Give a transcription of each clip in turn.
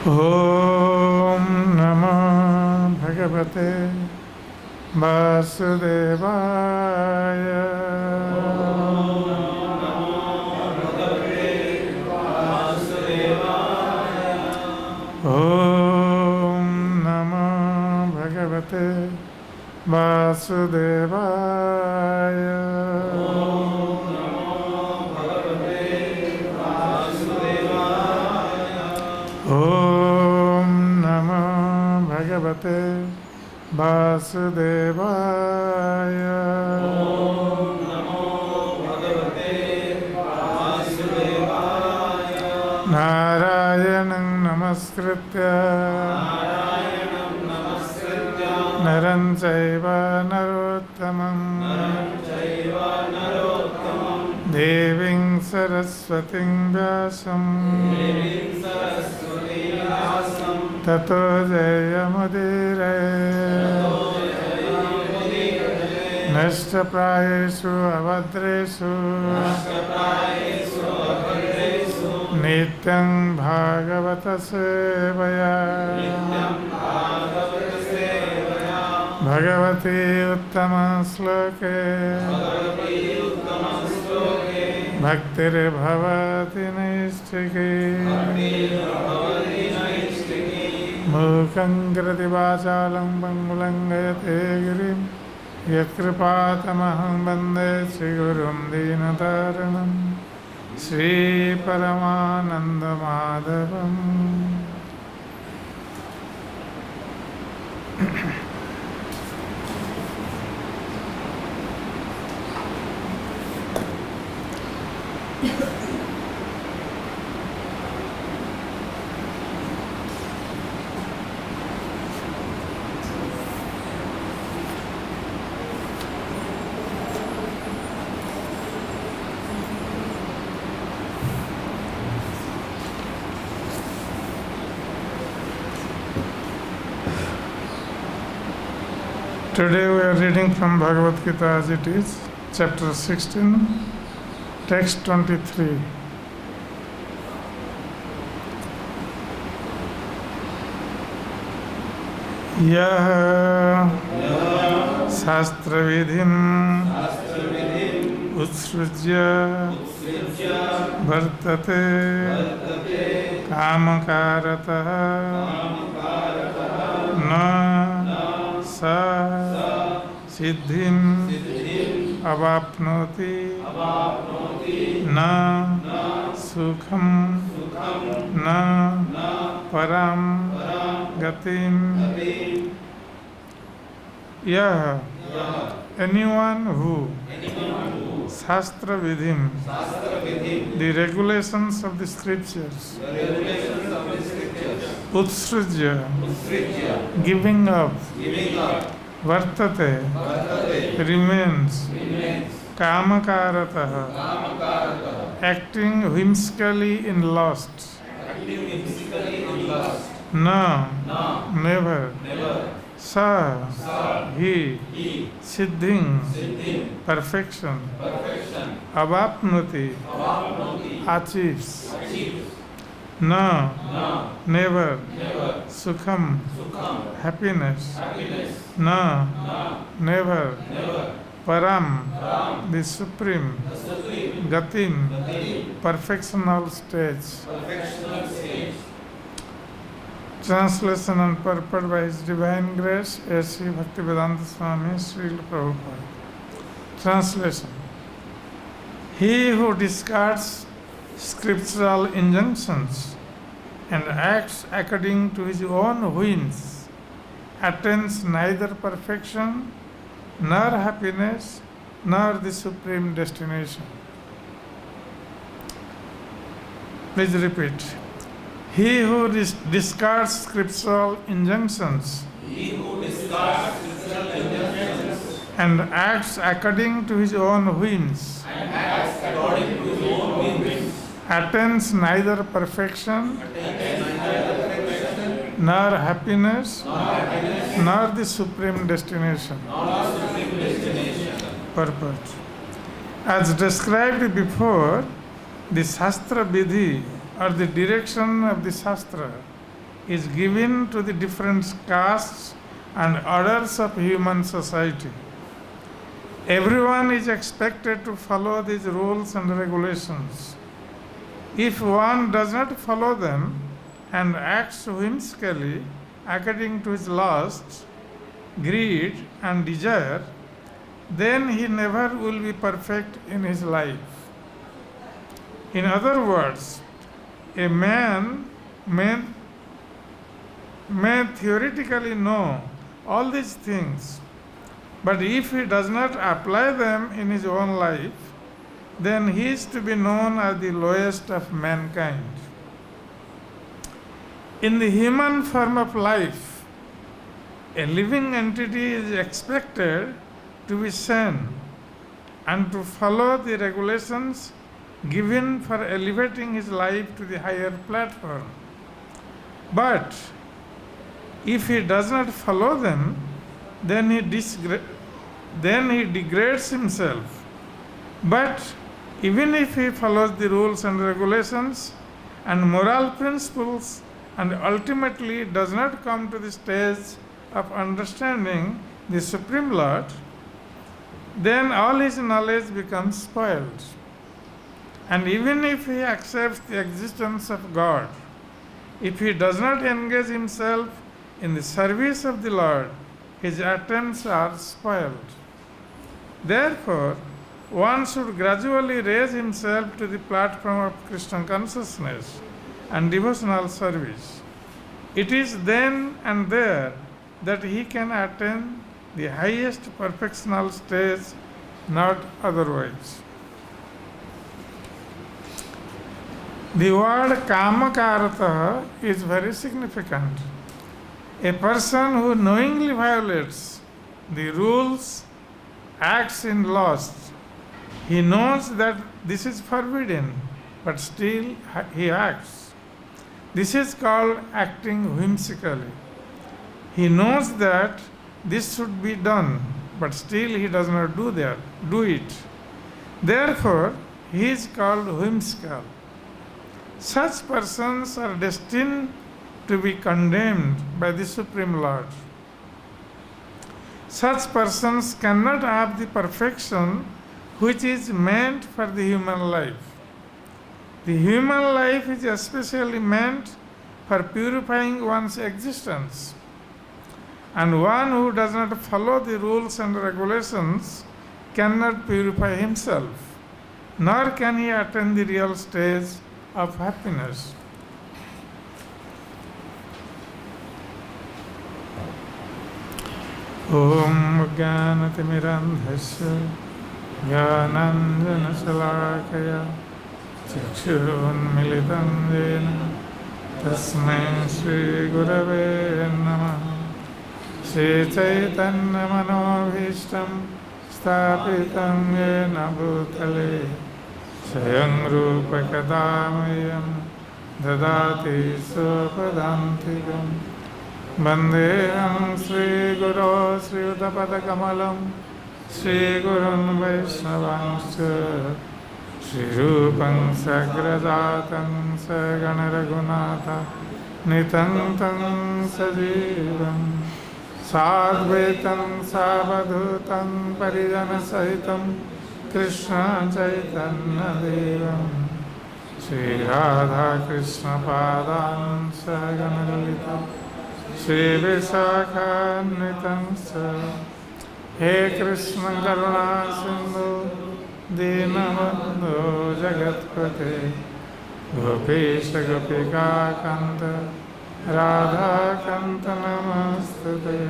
ॐ नमो भगवते वासुदेवाय। ॐ नमो भगवते वासुदेवाय। ॐ नमो भगवते वासुदेवाय। नारायणं नमस्कृत्य नरं चैव नरोत्तमं देवीं सरस्वतीं व्यासं ततो जयमुदीरये। नष्टप्रायेषु अभद्रेषु नित्यं भागवत सेवया। भगवती उत्तमश्लोके भक्तिर्भवति नैष्ठिकी। मूकं करोति वाचालं पङ्गुलं गयते गिरिं यत्कृपातमहं वन्दे श्रीगुरुं दीनतारिणं श्रीपरमानन्दमाधवम्। Today we are reading from Bhagavad Gita as it is, chapter 16, text 23. यः शास्त्रविधिम् उत्सृज्य वर्तते कामकारतः न स सिद्धिं अवाप्नोति न सुखं न परं गतिं। यह anyone who shastra vidhim, the regulations of the scriptures, utsrujya, giving up, vartate, remains, kamakaratah, acting whimsically in lust, na, never, sa, he, siddhing, perfection, avapnoti, achieves, na, never, sukham, happiness, na, never, param, the supreme, gatim, perfectional stage. Translation and purport by His Divine Grace, A.C. Bhaktivedanta Swami Srila Prabhupada. Translation. He who discards scriptural injunctions and acts according to his own whims attains neither perfection, nor happiness, nor the supreme destination. Please repeat. He who discards scriptural injunctions and acts according to his own whims attains neither perfection nor happiness nor the supreme destination. Purport. As described before, the Shastra Vidhi or the direction of the Shastra is given to the different castes and orders of human society. Everyone is expected to follow these rules and regulations. If one does not follow them and acts whimsically according to his lust, greed, and desire, then he never will be perfect in his life. In other words, a man may theoretically know all these things, but if he does not apply them in his own life, then he is to be known as the lowest of mankind. In the human form of life, a living entity is expected to be sane and to follow the regulations given for elevating his life to the higher platform. But if he does not follow them, then he degrades himself. But even if he follows the rules and regulations and moral principles and ultimately does not come to the stage of understanding the Supreme Lord, then all his knowledge becomes spoiled. And even if he accepts the existence of God, if he does not engage himself in the service of the Lord, his attempts are spoiled. Therefore, one should gradually raise himself to the platform of Christian consciousness and devotional service. It is then and there that he can attain the highest perfectional stage, not otherwise. The word kamakarata is very significant. A person who knowingly violates the rules acts in lust. He knows that this is forbidden, but still he acts. This is called acting whimsically. He knows that this should be done, but still he does not do it. Therefore, he is called whimsical. Such persons are destined to be condemned by the Supreme Lord. Such persons cannot have the perfection which is meant for the human life. The human life is especially meant for purifying one's existence. And one who does not follow the rules and regulations cannot purify himself, nor can he attain the real stage of happiness. Om Jnanatimirandhasya Jnananjanasalakaya Chakshurunmilitam Yena Tasmai Shri Gurave Namaha Shri Chaitanya Manobhishtam Sthapitam Yena Bhutale Swayam Rupa Kadamayam Dadati Swapadantikam Bandeham Sri Guru Sri Uttapadakamalam Sri Gurun Vaishnavanscha Sri Rupam Sagrajatam Sagana Raghunatha Nitantam Sajivam Sadvaitam Savadhutam Parijana Sahitam Krishna Chaitanya Devam Sri Radha Krishna Padan Sagana Lalita Sri Visakha He Krishna Karuna Sindhu Dinabandhu Jagatpate Gopesha Gopika Kanta Radha Kanta Namastute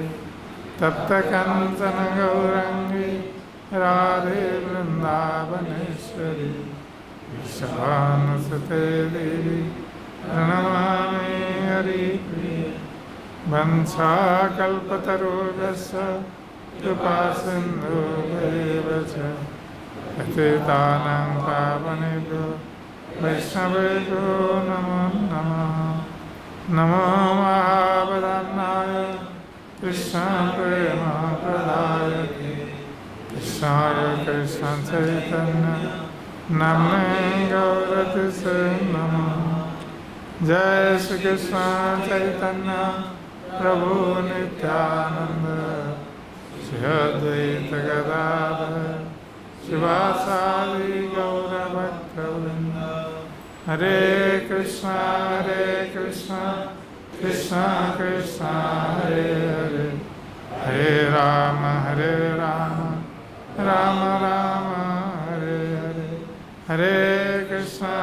Tapta Kantana Gaurangi Radhe Vrindavaneshwari Vishavanasate Devi Pranamami Hari Priya Vancha Kalpatarugasa Kripasindhu Devacha Patitanam Pavanebhyo Vaishnavebhyo Namo Namaha Namo Mahabhadanaya Krishna Prema Pradayate Krishnaya Krishna Chaitanya Namne Gauratise Namo जय श्री कृष्ण चैतन्य प्रभु नित्यानंद श्री अद्वैत गदाधर शिवासादि गौरभक्तवृंद। हरे कृष्णा कृष्ण कृष्ण हरे हरे, हरे राम राम राम हरे हरे, हरे कृष्णा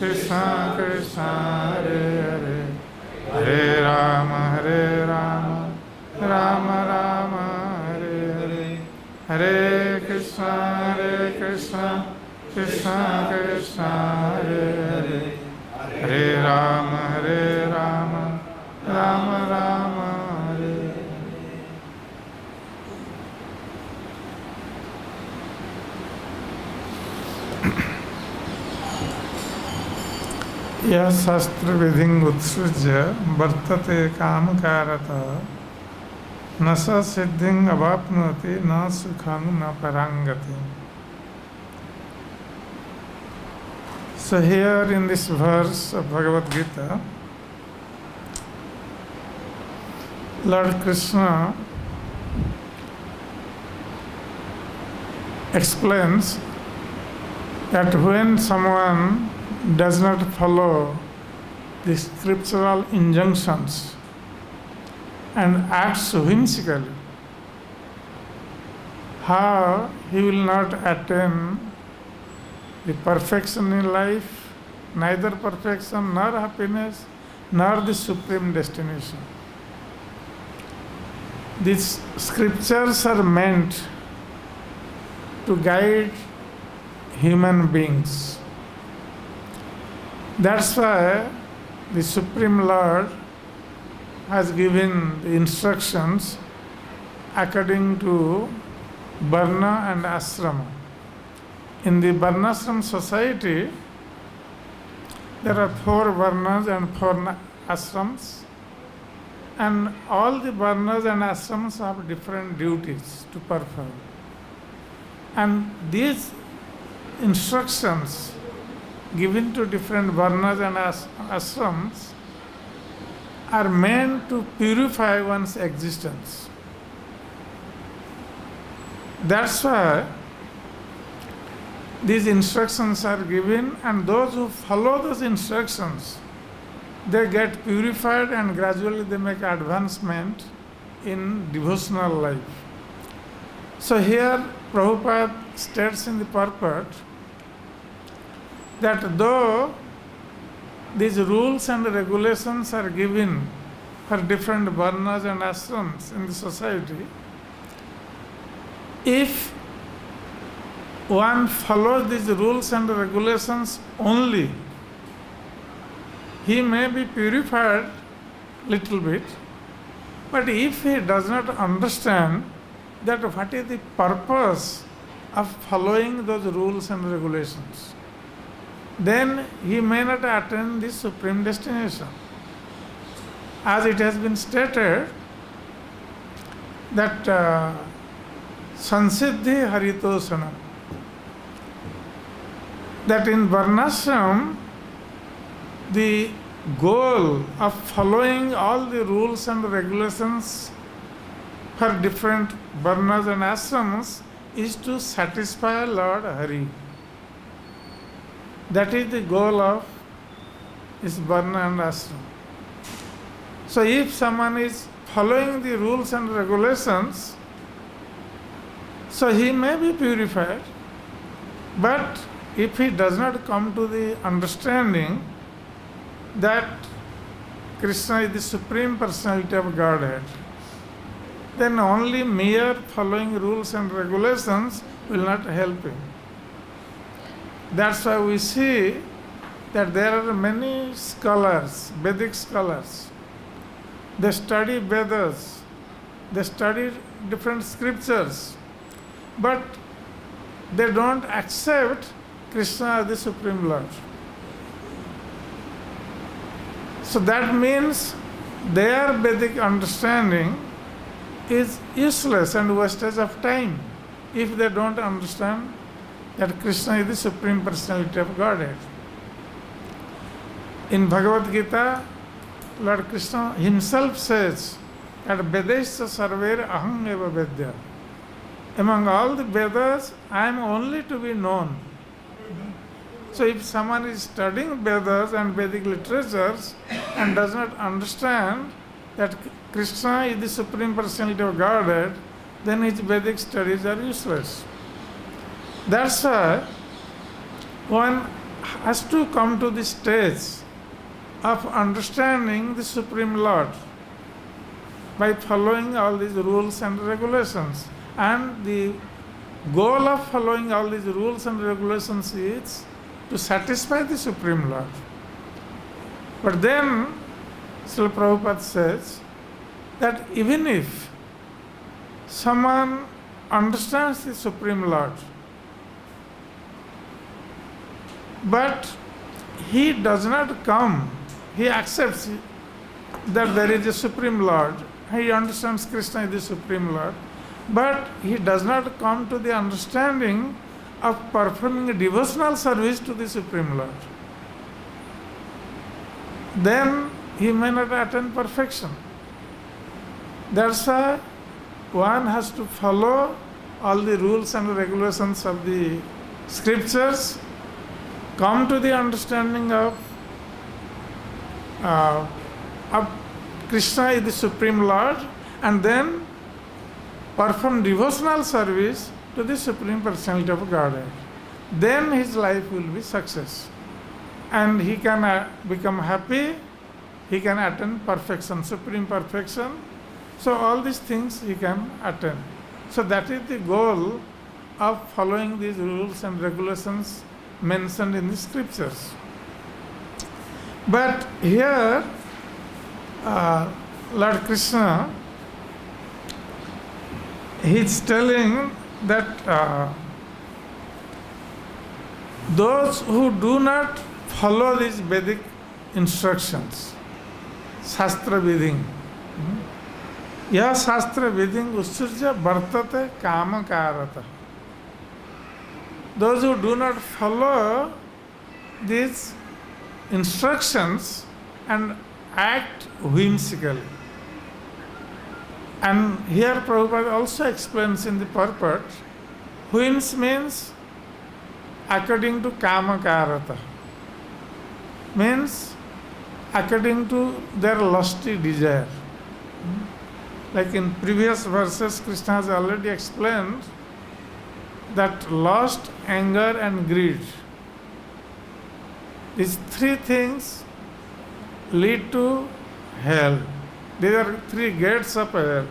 कृष्ण कृष्ण हरे हरे, हरे राम राम राम हरे हरे, हरे कृष्णा कृष्ण कृष्ण हरे हरे, हरे राम राम राम हरे हरे। यह शास्त्र विधि उत्सृज्य वर्तते कामकारतः न स सिद्धिं अवाप्नोति न सुखं न परांगति। So here in this verse of Bhagavad Gita, Lord Krishna explains that when someone does not follow the scriptural injunctions and acts whimsically, how he will not attain the perfection in life, neither perfection nor happiness nor the supreme destination. These scriptures are meant to guide human beings. That's why the Supreme Lord has given the instructions according to Varna and Ashrama. In the Varnashram society, there are 4 Varnas and 4 Ashrams, and all the Varnas and Ashrams have different duties to perform. And these instructions given to different Varnas and Ashrams are meant to purify one's existence. That's why these instructions are given, and those who follow those instructions, they get purified and gradually they make advancement in devotional life. So here Prabhupada states in the purport that though these rules and regulations are given for different varnas and ashrams in the society, if one follows these rules and regulations only, he may be purified little bit, but if he does not understand that what is the purpose of following those rules and regulations, then he may not attain the supreme destination. As it has been stated that Sansiddhi Haritosana, that in Varnashram, the goal of following all the rules and regulations for different Varnas and Ashrams is to satisfy Lord Hari. That is the goal of this Varna and Ashram. So if someone is following the rules and regulations, so he may be purified, but if he does not come to the understanding that Krishna is the Supreme Personality of Godhead, then only mere following rules and regulations will not help him. That's why we see that there are many scholars, Vedic scholars. They study Vedas, they study different scriptures, but they don't accept Krishna as the Supreme Lord. So that means their Vedic understanding is useless and wastage of time if they don't understand that Krishna is the Supreme Personality of Godhead. In Bhagavad Gita, Lord Krishna himself says that Vedesya sarver aham eva vedya. Among all the Vedas, I am only to be known. So if someone is studying Vedas and Vedic literatures and does not understand that Krishna is the Supreme Personality of Godhead, then his Vedic studies are useless. That's why one has to come to the stage of understanding the Supreme Lord by following all these rules and regulations. And the goal of following all these rules and regulations is to satisfy the Supreme Lord. But then, Srila Prabhupada says that even if someone understands the Supreme Lord, but he does not come, he accepts that there is a Supreme Lord, he understands Krishna is the Supreme Lord, but he does not come to the understanding of performing a devotional service to the Supreme Lord, then he may not attain perfection. That's why one has to follow all the rules and regulations of the scriptures, come to the understanding of Krishna is the Supreme Lord, and then perform devotional service to the Supreme Personality of Godhead. Then his life will be success. And he can become happy, he can attain perfection, supreme perfection. So all these things he can attain. So that is the goal of following these rules and regulations mentioned in the scriptures. But here, Lord Krishna, he is telling that those who do not follow these Vedic instructions, Shastra Vidhing, यह शास्त्र विधिं उत्सृज्य वर्तते कामकारतः. Those who do not follow these instructions and act whimsically. And here Prabhupada also explains in the purport, whims means according to kamakarata, means according to their lusty desire. Like in previous verses, Krishna has already explained that lust, anger and greed, these three things lead to hell. These are three gates of hell.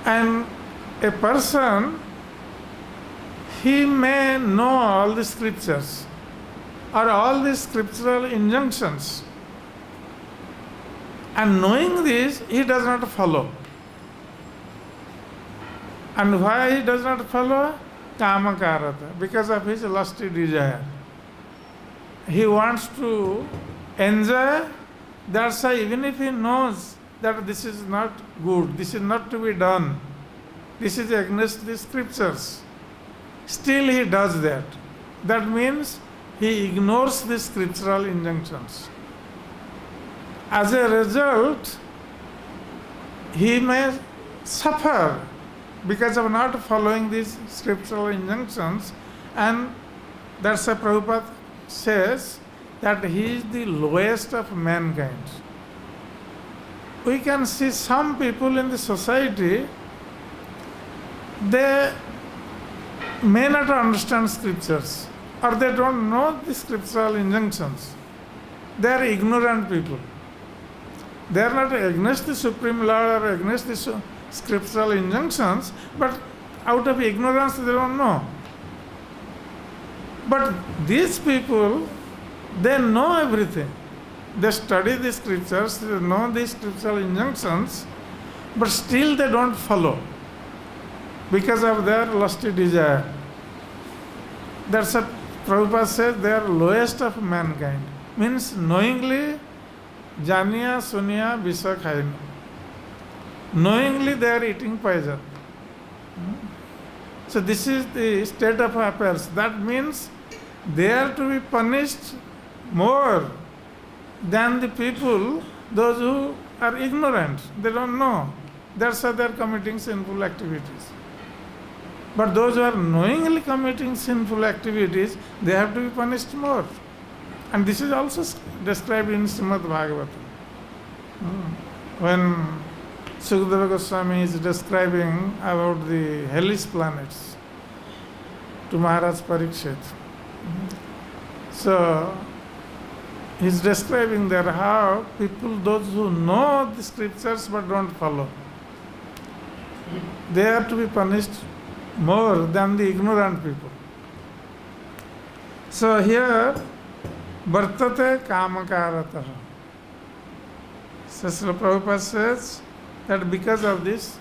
And a person, he may know all the scriptures or all the scriptural injunctions, and knowing this, he does not follow. And why he does not follow? Kamakarata, because of his lusty desire. He wants to enjoy, that's why even if he knows that this is not good, this is not to be done, this is against the scriptures, still he does that. That means he ignores the scriptural injunctions. As a result, he may suffer because of not following these scriptural injunctions, and that's why Prabhupada says that he is the lowest of mankind. We can see some people in the society, they may not understand scriptures or they don't know the scriptural injunctions. They are ignorant people. They are not against the Supreme Lord or against the scriptural injunctions, but out of ignorance they don't know. But these people, they know everything. They study the scriptures, they know the scriptural injunctions, but still they don't follow because of their lusty desire. That's what Prabhupada says, they are lowest of mankind. Means knowingly, janiya, suniya, visa khaina. Knowingly they are eating poison. So this is the state of affairs. That means they are to be punished more than the people, those who are ignorant. They don't know. That's why they are committing sinful activities. But those who are knowingly committing sinful activities, they have to be punished more. And this is also described in Srimad Bhagavatam. When Sukadeva Goswami is describing about the hellish planets to Maharaj Parikshit. So, he is describing there how people, those who know the scriptures but don't follow, they are to be punished more than the ignorant people. So here, Vartate Kamakaratah. So Srila Prabhupada says that because of this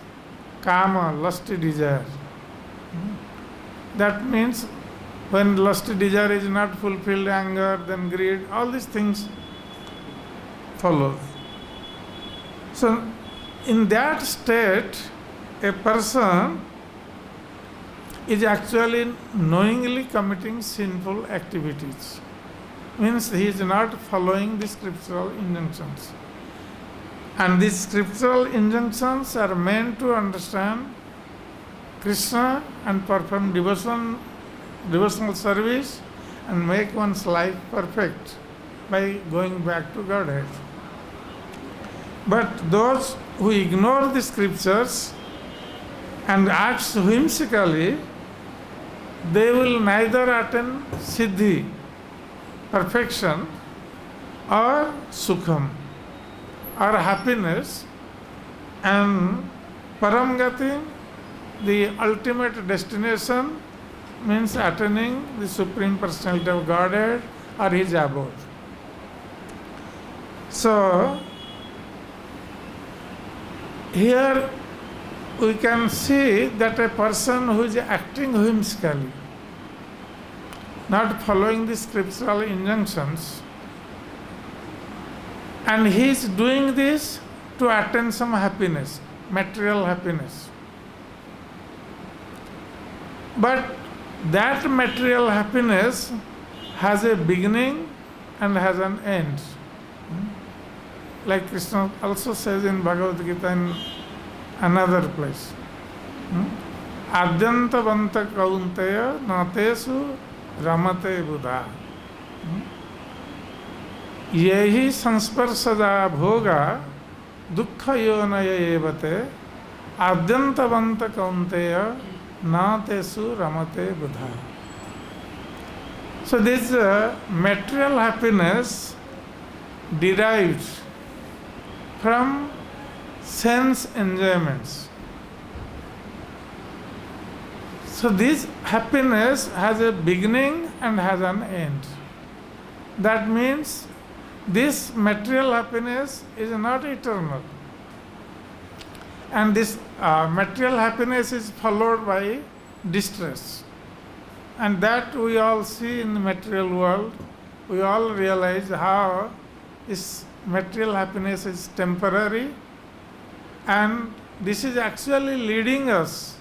kama, lusty desire, that means when lusty desire is not fulfilled, anger, then greed, all these things follow. So in that state, a person is actually knowingly committing sinful activities. Means he is not following the scriptural injunctions. And these scriptural injunctions are meant to understand Krishna and perform devotional service and make one's life perfect by going back to Godhead. But those who ignore the scriptures and act whimsically, they will neither attain siddhi, perfection, or sukham, or happiness, and paramgati, the ultimate destination, means attaining the Supreme Personality of Godhead or His abode. So, here we can see that a person who is acting whimsically, not following the scriptural injunctions, and he is doing this to attain some happiness, material happiness. But that material happiness has a beginning and has an end. Like Krishna also says in Bhagavad Gita in another place. Adyantavanta kaunteya natesu ramate buddha. Yehi sansparsada bhoga dukkha yonaya evate adyantavanta kaunteya natesu ramate buddha. So this material happiness derived from sense enjoyments. So this happiness has a beginning and has an end. That means this material happiness is not eternal. And this material happiness is followed by distress. And that we all see in the material world. We all realize how this material happiness is temporary, and this is actually leading us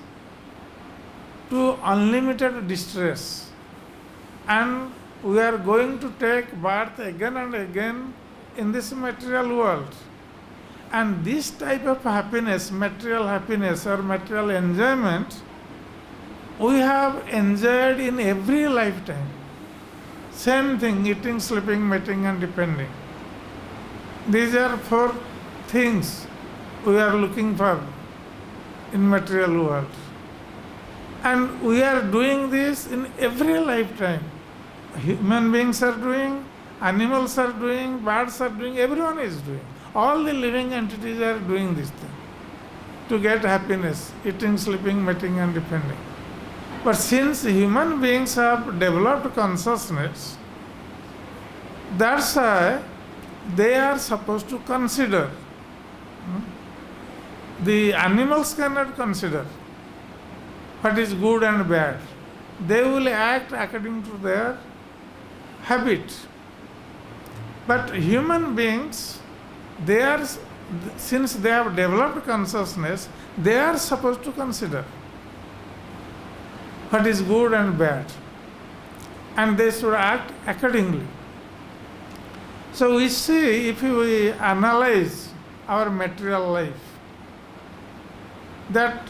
to unlimited distress. And we are going to take birth again and again in this material world. And this type of happiness, material happiness or material enjoyment, we have enjoyed in every lifetime. Same thing, eating, sleeping, mating and depending. These are four things we are looking for in material world. And we are doing this in every lifetime. Human beings are doing, animals are doing, birds are doing, everyone is doing. All the living entities are doing this thing to get happiness, eating, sleeping, mating and depending. But since human beings have developed consciousness, that's why they are supposed to consider. The animals cannot consider what is good and bad. They will act according to their habit. But human beings, they are, since they have developed consciousness, they are supposed to consider what is good and bad. And they should act accordingly. So we see, if we analyze our material life, that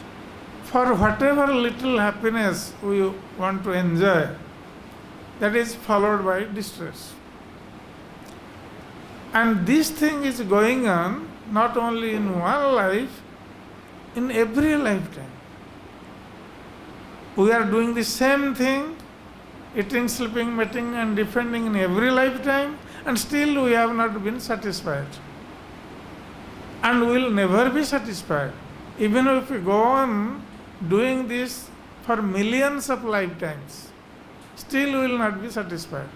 for whatever little happiness we want to enjoy, that is followed by distress. And this thing is going on not only in one life, in every lifetime. We are doing the same thing, eating, sleeping, mating and defending in every lifetime, and still we have not been satisfied. And we will never be satisfied. Even if we go on doing this for millions of lifetimes, still we will not be satisfied.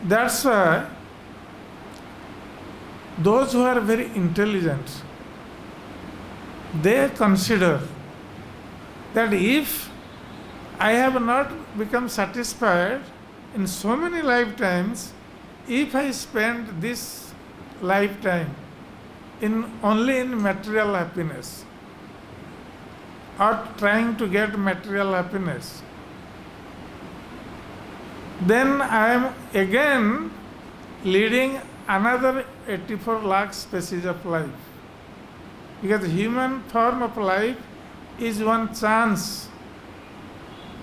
That's why those who are very intelligent, they consider that if I have not become satisfied in so many lifetimes, if I spend this lifetime only in material happiness or trying to get material happiness, then I am again leading another 84 lakh species of life. Because human form of life is one chance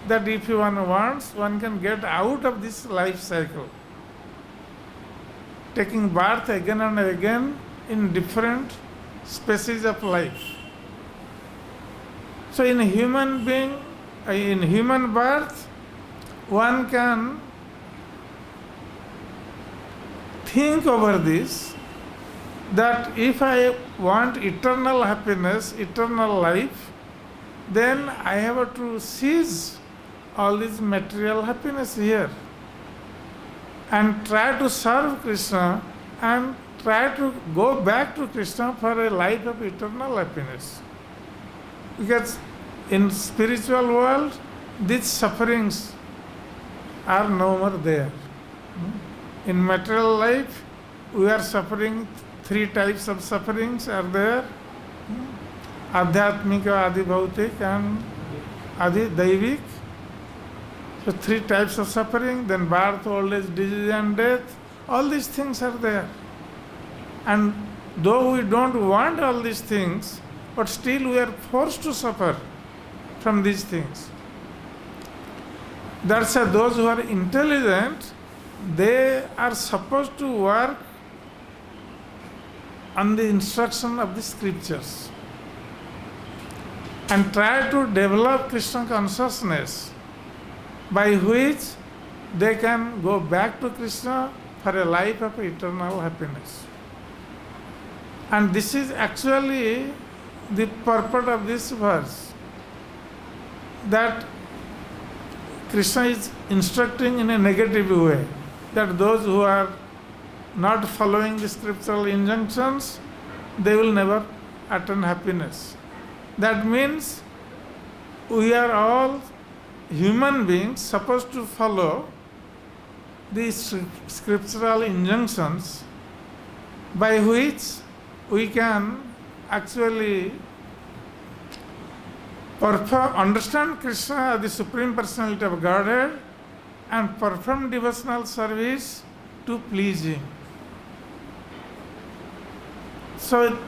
that if one wants, one can get out of this life cycle, taking birth again and again in different species of life. So in human birth, one can think over this, that if I want eternal happiness, eternal life, then I have to cease all this material happiness here and try to serve Krishna and try to go back to Krishna for a life of eternal happiness. Because in spiritual world, these sufferings are no more there. In material life, we are suffering, 3 types of sufferings are there: Adhyatmika, Adi Bhautik and Adi Daivik. So 3 types of suffering, then birth, old age, disease and death, all these things are there. And though we don't want all these things, but still we are forced to suffer from these things. That's why those who are intelligent, they are supposed to work on the instruction of the scriptures and try to develop Krishna consciousness, by which they can go back to Krishna for a life of eternal happiness. And this is actually the purport of this verse, that Krishna is instructing in a negative way, that those who are not following the scriptural injunctions, they will never attain happiness. That means we are all human beings supposed to follow these scriptural injunctions, by which we can actually understand Krishna, the Supreme Personality of Godhead, and perform devotional service to please Him. So,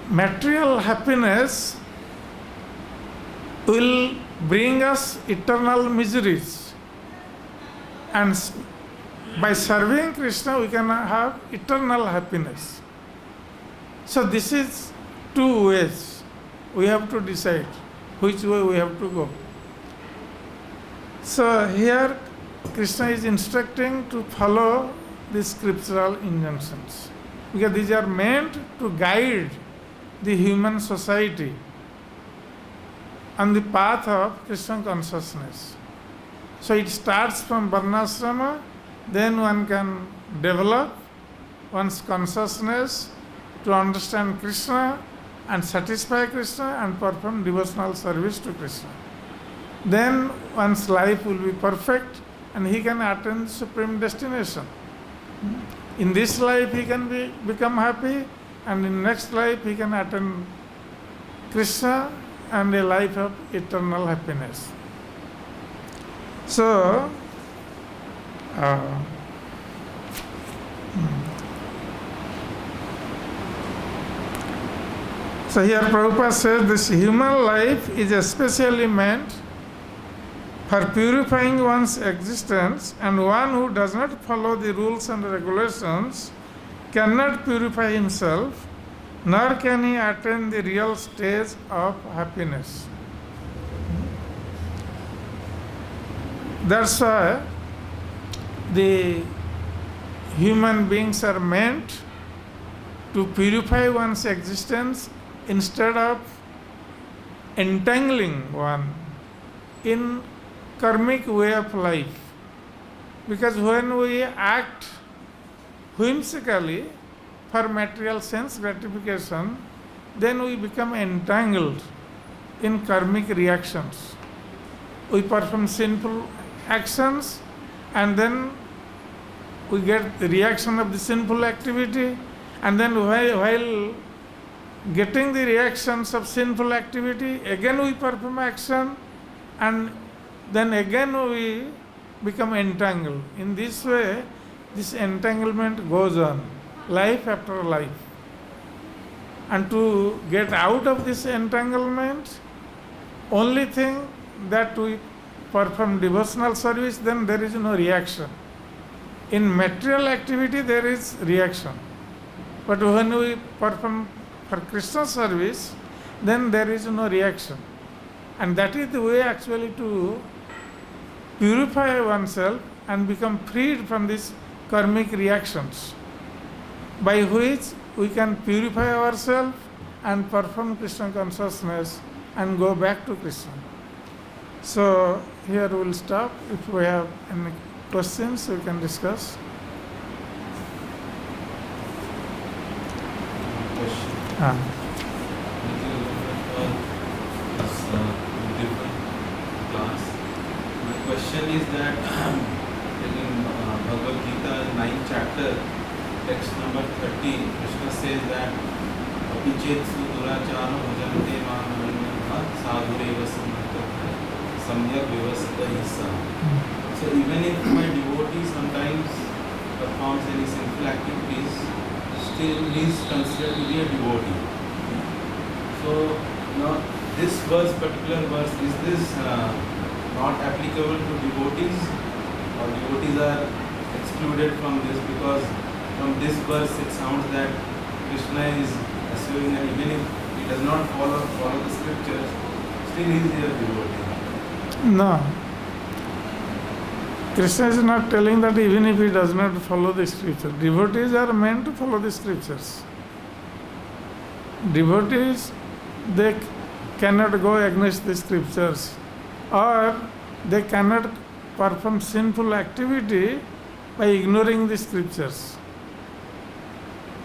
material happiness will bring us eternal miseries, and by serving Krishna we can have eternal happiness. So this is 2 ways. We have to decide which way we have to go. So here Krishna is instructing to follow the scriptural injunctions, because these are meant to guide the human society on the path of Krishna consciousness. So it starts from Varnashrama, then one can develop one's consciousness to understand Krishna and satisfy Krishna and perform devotional service to Krishna. Then one's life will be perfect and he can attain the supreme destination. In this life he can become happy, and in next life he can attain Krishna and a life of eternal happiness. So, So here Prabhupada says this human life is especially meant for purifying one's existence, and one who does not follow the rules and regulations cannot purify himself, nor can he attain the real stage of happiness. That's why the human beings are meant to purify one's existence instead of entangling one in karmic way of life. Because when we act whimsically for material sense gratification, then we become entangled in karmic reactions. We perform sinful actions and then we get the reaction of the sinful activity, and then while getting the reactions of sinful activity, again we perform action, and then again we become entangled. In this way, this entanglement goes on, life after life. And to get out of this entanglement, only thing that we perform devotional service, then there is no reaction. In material activity, there is reaction. But when we perform for Krishna service, then there is no reaction. And that is the way actually to purify oneself and become freed from these karmic reactions, by which we can purify ourselves and perform Krishna consciousness and go back to Krishna. So here we will stop. If we have any questions, we can discuss. Question. Different class. My question is that in Bhagavad Gita 9th chapter, text number 30, Krishna says that Apichetsu duracharo bhajante manavanyamha sadhureva samyak vyavasita hissa. So even if my devotee sometimes performs any sinful activities, still he is considered to be a devotee. So now this particular verse, is this not applicable to devotees, or devotees are excluded from this? Because from this verse it sounds that Krishna is assuming that even if he does not follow the scriptures, still he is a devotee. No. Krishna is not telling that even if he does not follow the scripture. Devotees are meant to follow the scriptures. Devotees, they cannot go against the scriptures, or they cannot perform sinful activity by ignoring the scriptures.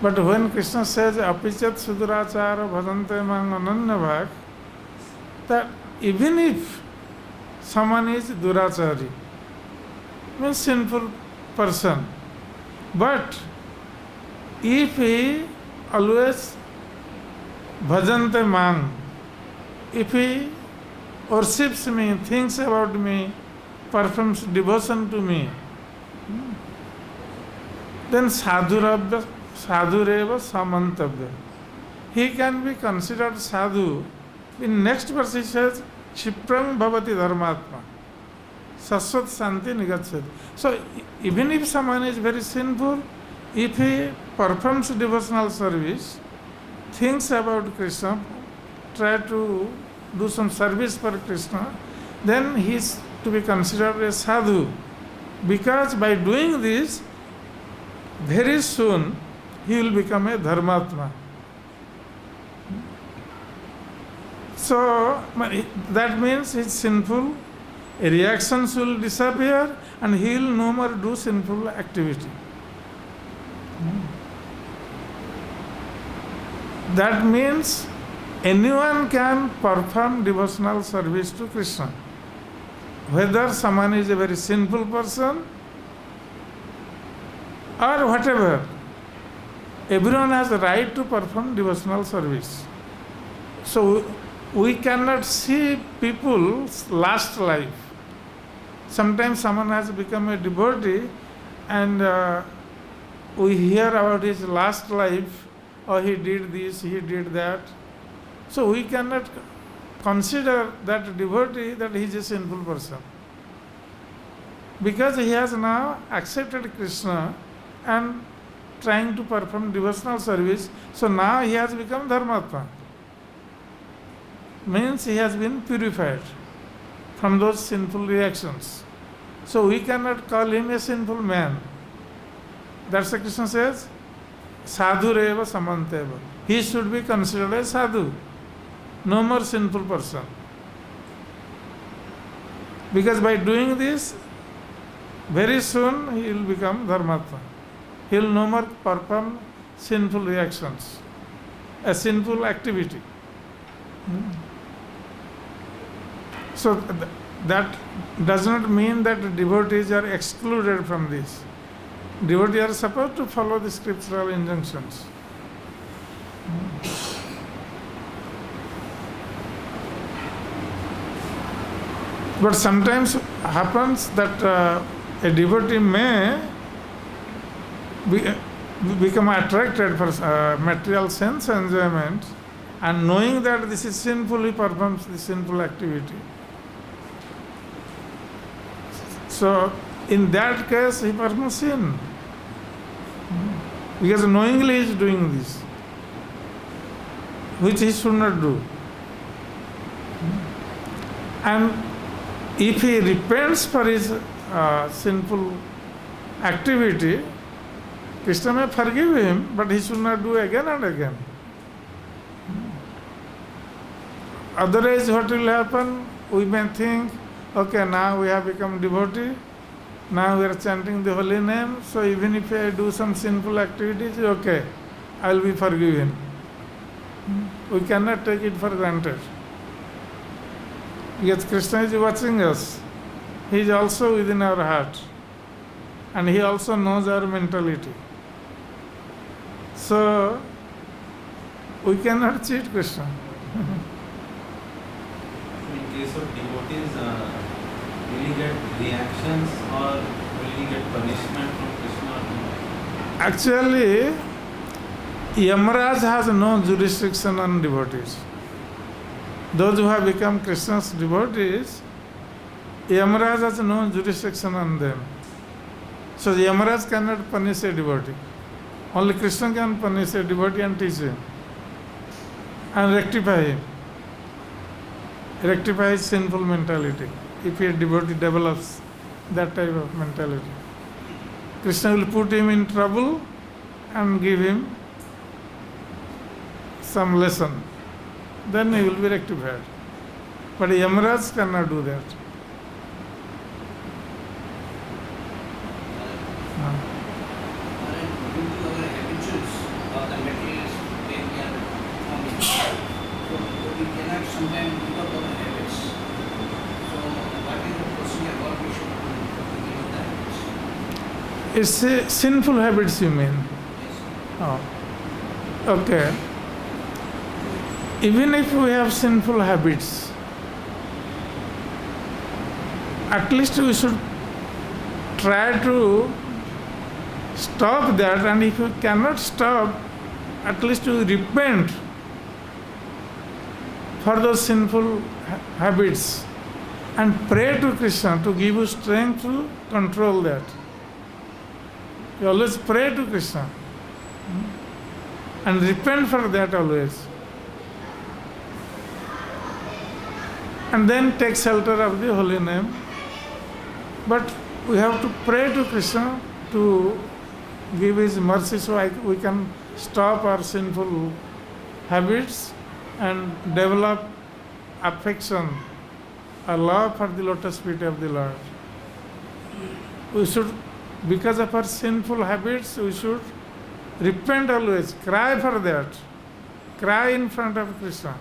But when Krishna says apichat sudurachara bhajante mang ananyabhak, that even if someone is durachari, means sinful person, but if he always bhajante mang, if he worships me, thinks about me, performs devotion to me, then sadhureva samantavya. He can be considered sadhu. In next verse he says, Kshiprang bhavati dharmatma, saswat santi nigatsati. So even if someone is very sinful, if he performs devotional service, thinks about Krishna, try to do some service for Krishna, then he is to be considered a sadhu. Because by doing this, very soon he will become a dharmatma. So that means his sinful reactions will disappear and he will no more do sinful activity. That means anyone can perform devotional service to Krishna. Whether someone is a very sinful person or whatever, everyone has the right to perform devotional service. So we cannot see people's last life. Sometimes someone has become a devotee and we hear about his last life, or he did this, he did that. So we cannot consider that devotee that he is a sinful person. Because he has now accepted Krishna and trying to perform devotional service, so now he has become Dharmatma. Means he has been purified from those sinful reactions. So we cannot call him a sinful man. That's why Krishna says, sadhu reva samanteva. He should be considered a sadhu, no more sinful person. Because by doing this, very soon he will become Dharmatma. He will no more perform sinful reactions, a sinful activity. So that does not mean that devotees are excluded from this. Devotees are supposed to follow the scriptural injunctions. But sometimes happens that a devotee may become attracted for material sense enjoyment, and knowing that this is sinful, he performs the sinful activity. So in that case, he performs sin. Because knowingly he is doing this, which he should not do. And if he repents for his sinful activity, Krishna may forgive him, but he should not do again and again. Otherwise, what will happen? We may think, okay, now we have become devotee, now we are chanting the holy name, so even if I do some sinful activities, okay, I will be forgiven. We cannot take it for granted. Because Krishna is watching us. He is also within our heart. And he also knows our mentality. So, we cannot cheat Krishna. In case of devotees, will he get reactions or will he get punishment from Krishna? Actually, Yamaraj has no jurisdiction on devotees. Those who have become Krishna's devotees, Yamaraj has no jurisdiction on them. So Yamaraj cannot punish a devotee. Only Krishna can punish a devotee and teach him and rectify him. Rectify his sinful mentality if a devotee develops that type of mentality. Krishna will put him in trouble and give him some lesson. Then he will be rectified. But Yamaraj cannot do that. Sometimes give up our habits. So, what is the procedure what we should do to give up the habits? It's a sinful habits, you mean? Yes. Oh. Okay. Even if we have sinful habits, at least we should try to stop that, and if you cannot stop, at least you repent for those sinful habits and pray to Krishna to give you strength to control that. You always pray to Krishna and repent for that always. And then take shelter of the holy name. But we have to pray to Krishna to give his mercy so we can stop our sinful habits and develop affection, a love for the lotus feet of the Lord. We should, because of our sinful habits, we should repent always, cry for that, cry in front of Krishna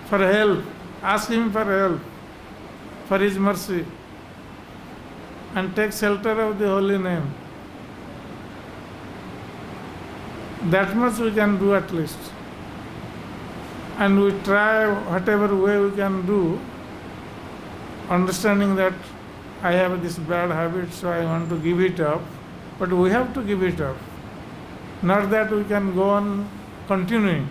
for help, ask him for help, for his mercy, and take shelter of the holy name. That much we can do at least. And we try whatever way we can do, understanding that I have this bad habit, so I want to give it up. but we have to give it up. Not that we can go on continuing.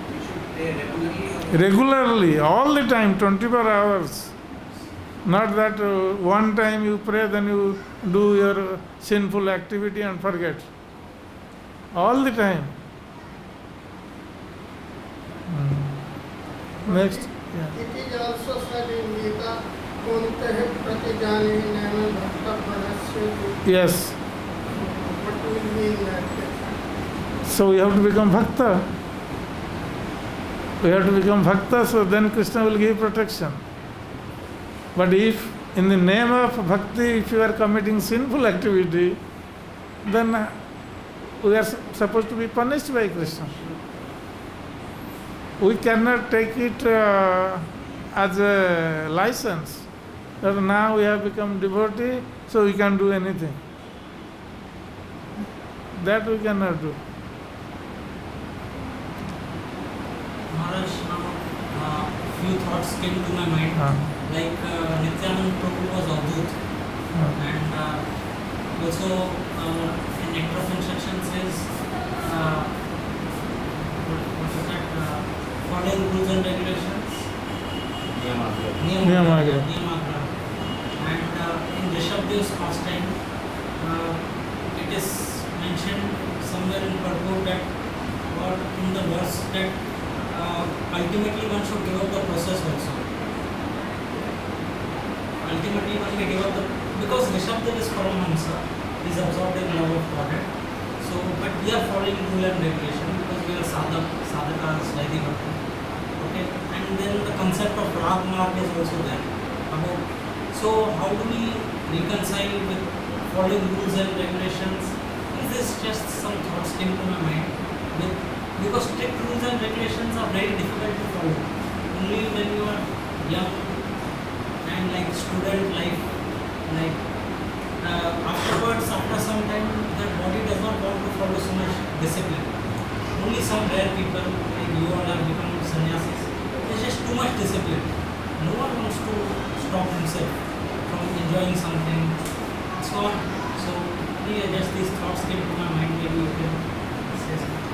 We should pray regularly. Or Regularly, all the time, 24 hours. Not that one time you pray, then you do your sinful activity and forget. All the time. Next. Yeah. It is also said in Gita, "Kuntehe pratijani neme bhakta pranasya." Yes. What do we mean that? So we have to become bhakta. We have to become bhakta, so then Krishna will give protection. But if in the name of bhakti, if you are committing sinful activity, then we are supposed to be punished by Krishna. We cannot take it as a license that now we have become devotee, so we can do anything. That we cannot do. Maharaj, now few thoughts came to my mind. Like Nityanand Prabhu was Avadhut, and also in Nectar of Instruction says, what is that? Following rules and regulations. Niyamagra. Niyamagra. And in Rishabdev's pastime, it is mentioned somewhere in purport that, or in the verse that ultimately one should give up the process also. Ultimately one may give up the, because Rishabdev is Paramahamsa, he is absorbed in love of Godhead. So, but we are following rule and regulation because we are sadhakas, Vaidhi Bhakti. Okay, and then the concept of Rag Marg is also there. About, so how do we reconcile with following rules and regulations? This just some thoughts came to my mind. Because strict rules and regulations are very difficult to follow. Only when you are young and like student life, like afterwards, after some time, the body does not want to follow so much discipline. Only some rare people, like you all have become sannyasis, there's just too much discipline. No one wants to stop himself from enjoying something, so on. So, yeah, just these thoughts came to my mind, maybe you can say something.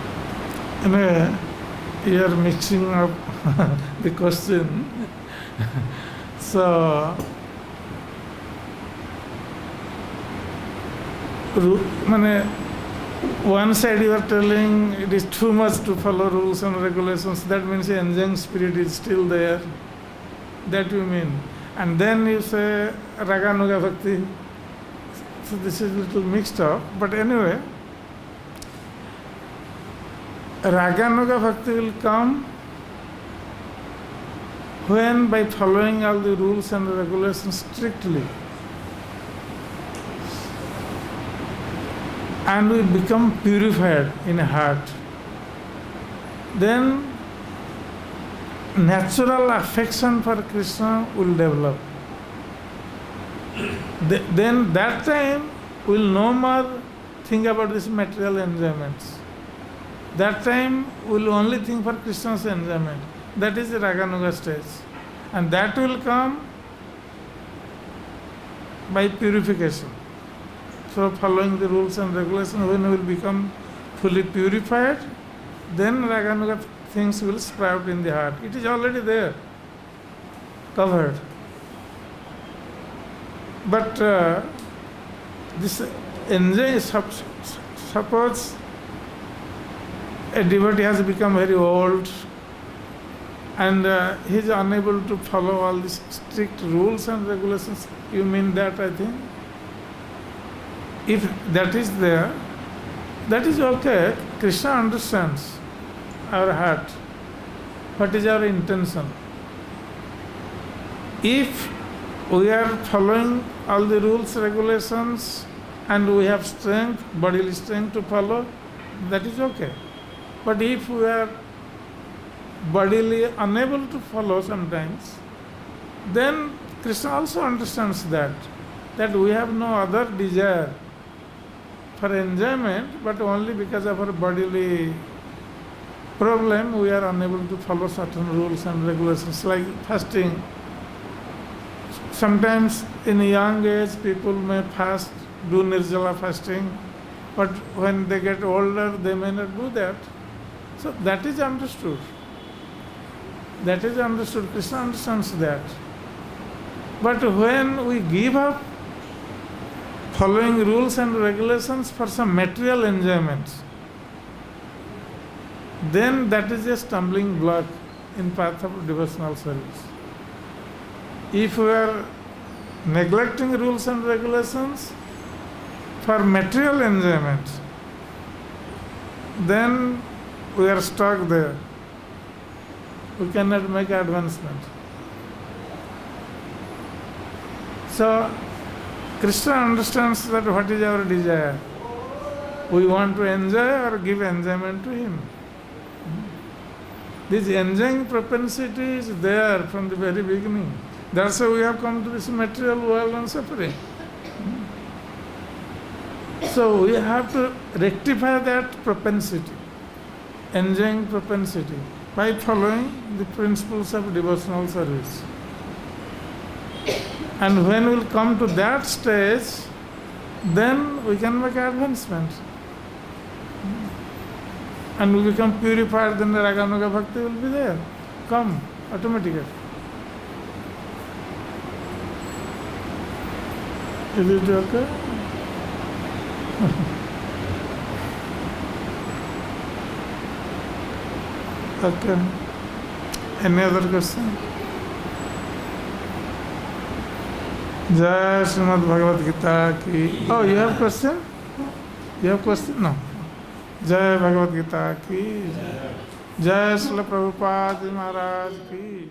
Anyway, you are mixing up the question. So, one side you are telling it is too much to follow rules and regulations, that means the enjoying spirit is still there. That you mean. And then you say Raganuga Bhakti. So this is a little mixed up. But anyway, Raganuga Bhakti will come when by following all the rules and regulations strictly. And we become purified in heart. Then natural affection for Krishna will develop. Then that time we will no more think about these material enjoyments. That time we will only think for Krishna's enjoyment. That is the Raganuga stage. And that will come by purification. So following the rules and regulations, when we will become fully purified, then Raganuga things will sprout in the heart. It is already there, covered. But this enjoy, suppose a devotee has become very old and he is unable to follow all these strict rules and regulations. You mean that, I think? If that is there, that is okay. Krishna understands our heart. What is our intention? If we are following all the rules, regulations, and we have strength, bodily strength to follow, that is okay. But if we are bodily unable to follow sometimes, then Krishna also understands that we have no other desire for enjoyment, but only because of our bodily problem we are unable to follow certain rules and regulations like fasting. Sometimes in a young age people may fast, do nirjala fasting, but when they get older they may not do that. So that is understood. That is understood. Krishna understands that. But when we give up following rules and regulations for some material enjoyment, then that is a stumbling block in path of devotional service. If we are neglecting rules and regulations for material enjoyment, then we are stuck there. We cannot make advancement. So Krishna understands that what is our desire. We want to enjoy or give enjoyment to him. This enjoying propensity is there from the very beginning. That's why we have come to this material world and suffering. So we have to rectify that propensity, enjoying propensity, by following the principles of devotional service. And when we will come to that stage, then we can make advancement. And we become purified, then the Raganuga Bhakti will be there. Come, automatically. Is it okay? Okay. Any other question? Jai Srimad Bhagavad Gita ki. Oh, you have question? You have question? No. Jai Bhagavad Gita ki. Jai Srila Prabhupada Maharaj ki.